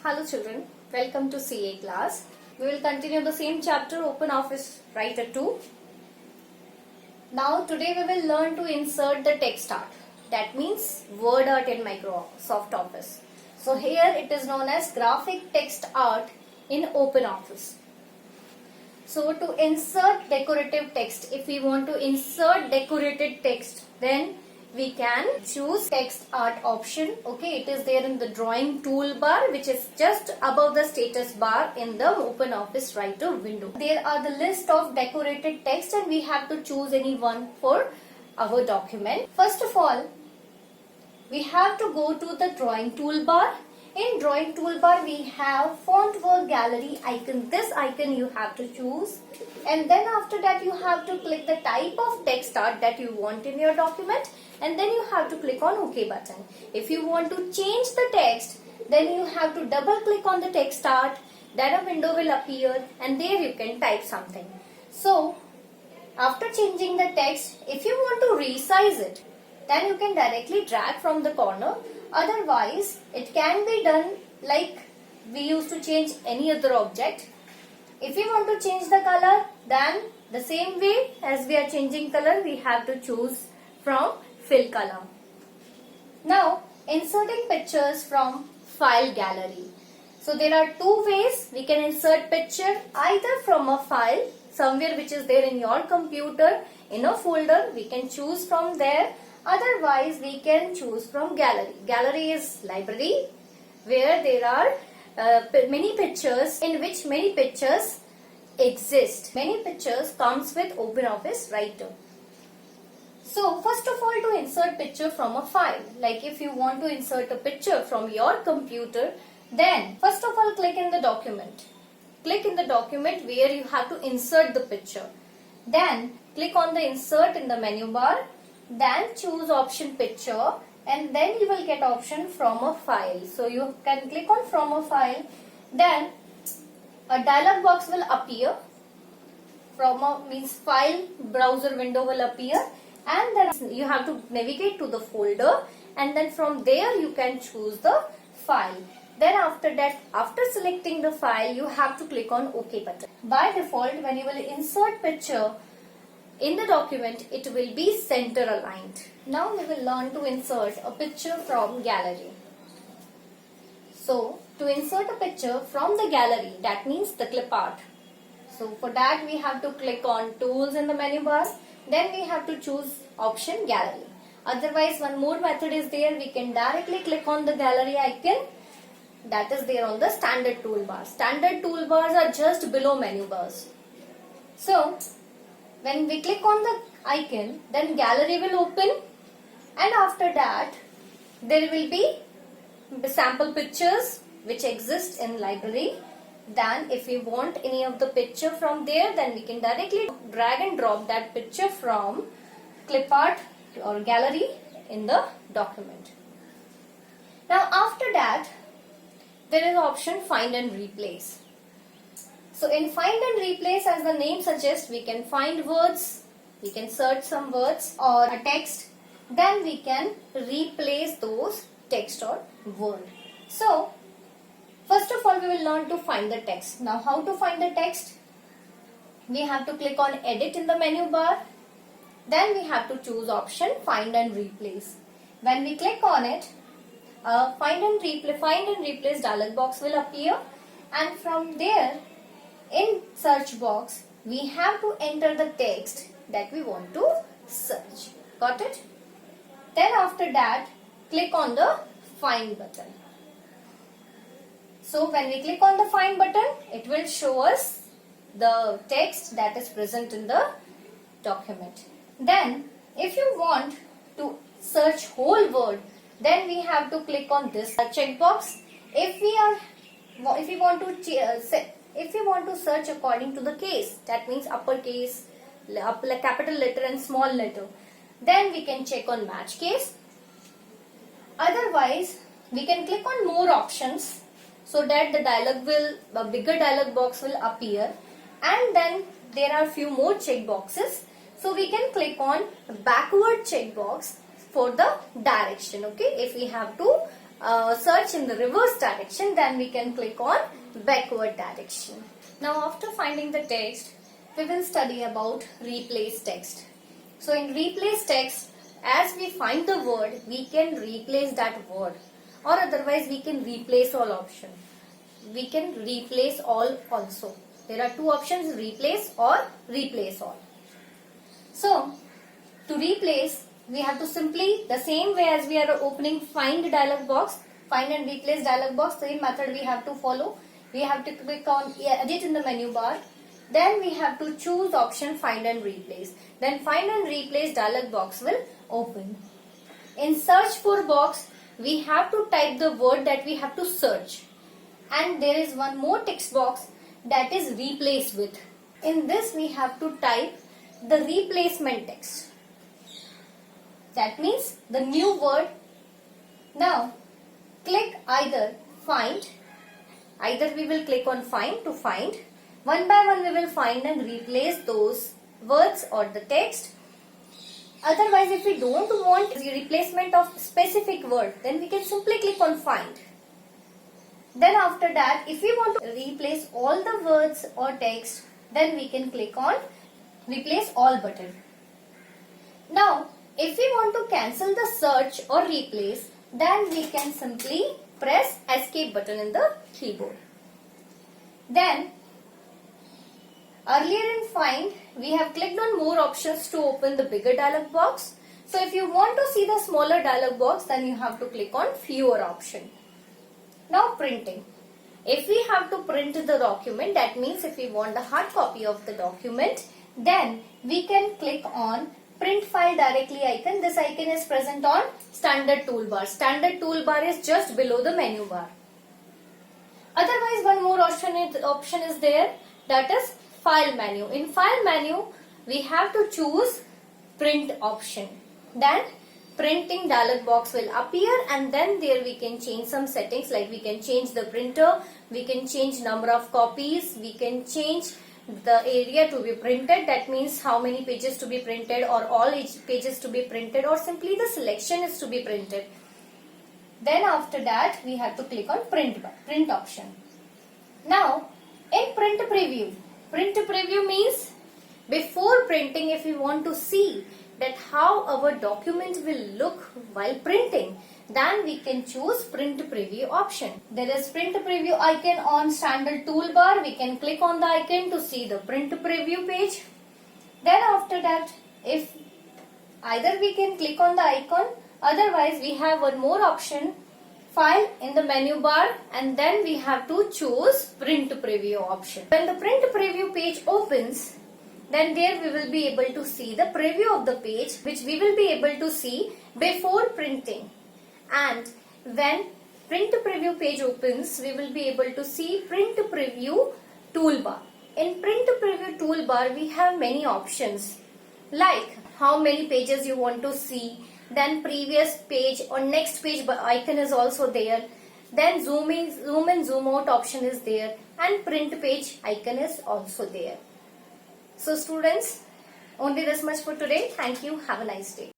Hello children, welcome to CA class. We will continue the same chapter, OpenOffice Writer 2. Now today we will learn to insert the text art. That means word art in Microsoft Office. So here it is known as graphic text art in OpenOffice. So to insert decorative text, if we want to insert decorated text, then we can choose text art option. Okay, it is there in the drawing toolbar, which is just above the status bar in the OpenOffice Writer window. There are the list of decorated text and we have to choose any one for our document. First of all, we have to go to the drawing toolbar. In drawing toolbar we have font work gallery icon. This icon you have to choose, and then after that you have to click the type of text art that you want in your document, and then you have to click on OK button. If you want to change the text, then you have to double click on the text art, then a window will appear and there you can type something. So after changing the text, if you want to resize it, then you can directly drag from the corner. Otherwise, it can be done like we used to change any other object. If you want to change the color, then the same way as we are changing color, we have to choose from fill color. Now, inserting pictures from file gallery. So there are two ways we can insert picture, either from a file somewhere which is there in your computer in a folder. We can choose from there. Otherwise, we can choose from gallery. Gallery is library where there are many pictures, in which many pictures exist. Many pictures comes with OpenOffice Writer. So first of all, to insert picture from a file, like if you want to insert a picture from your computer, then first of all click in the document. Click in the document where you have to insert the picture. Then click on the insert in the menu bar. Then choose option picture, and then you will get option from a file. So you can click on from a file. Then a dialog box will appear. From a means file browser window will appear, and then you have to navigate to the folder, and then from there you can choose the file. Then after that, after selecting the file, you have to click on OK button. By default, when you will insert picture in the document, it will be center aligned. Now we will learn to insert a picture from gallery. So to insert a picture from the gallery, that means the clip art. So for that we have to click on tools in the menu bar. Then we have to choose option gallery. Otherwise, one more method is there. We can directly click on the gallery icon that is there on the standard toolbar. Standard toolbars are just below menu bars. So when we click on the icon, then gallery will open, and after that there will be the sample pictures which exist in library. Then if we want any of the picture from there, then we can directly drag and drop that picture from clip art or gallery in the document. Now after that, there is option find and replace. So in find and replace, as the name suggests, we can find words, we can search some words or a text, then we can replace those text or word. So first of all, we will learn to find the text. Now how to find the text? We have to click on edit in the menu bar. Then we have to choose option find and replace. When we click on it, find and replace dialog box will appear, and from there in search box we have to enter the text that we want to search. Got it? Then after that, click on the find button. So when we click on the find button, it will show us the text that is present in the document. Then if you want to search whole word, then we have to click on this checkbox. If we want to search according to the case, that means uppercase, capital letter and small letter, then we can check on match case. Otherwise, we can click on more options so that a bigger dialog box will appear, and then there are few more check boxes. So we can click on backward checkbox for the direction. Okay, if we have to search in the reverse direction, then we can click on backward direction. Now after finding the text, we will study about replace text. So in replace text, as we find the word, we can replace that word, or otherwise we can replace all option. We can replace all also. There are two options, replace or replace all. So to replace, we have to simply, the same way as we are opening find dialog box, find and replace dialog box, same method we have to follow. We have to click on edit in the menu bar. Then we have to choose option find and replace. Then find and replace dialog box will open. In search for box, we have to type the word that we have to search. And there is one more text box, that is replace with. In this we have to type the replacement text. That means the new word. Now click either find, either we will click on find to find. One by one we will find and replace those words or the text. Otherwise, if we don't want the replacement of specific word, then we can simply click on find. Then after that, if we want to replace all the words or text, then we can click on replace all button. Now, if we want to cancel the search or replace, then we can simply press escape button in the keyboard. Then, earlier in find, we have clicked on more options to open the bigger dialog box. So if you want to see the smaller dialog box, then you have to click on fewer option. Now printing. If we have to print the document, that means if we want the hard copy of the document, then we can click on print file directly icon. This icon is present on standard toolbar. Standard toolbar is just below the menu bar. Otherwise, one more option is there, that is file menu. In file menu, we have to choose print option. Then printing dialog box will appear, and then there we can change some settings, like we can change the printer, we can change number of copies, we can change the area to be printed, that means how many pages to be printed, or all pages to be printed, or simply the selection is to be printed. Then after that we have to click on print option. Now in print preview means before printing, if we want to see that how our document will look while printing, then we can choose print preview option. There is print preview icon on standard toolbar. We can click on the icon to see the print preview page. Then after that, if either we can click on the icon, otherwise we have one more option, file in the menu bar, and then we have to choose print preview option. When the print preview page opens, then there we will be able to see the preview of the page, which we will be able to see before printing. And when print preview page opens, we will be able to see print preview toolbar. In print preview toolbar, we have many options, like how many pages you want to see, then previous page or next page icon is also there, then zoom in zoom out option is there, and print page icon is also there. So students, only this much for today. Thank you. Have a nice day.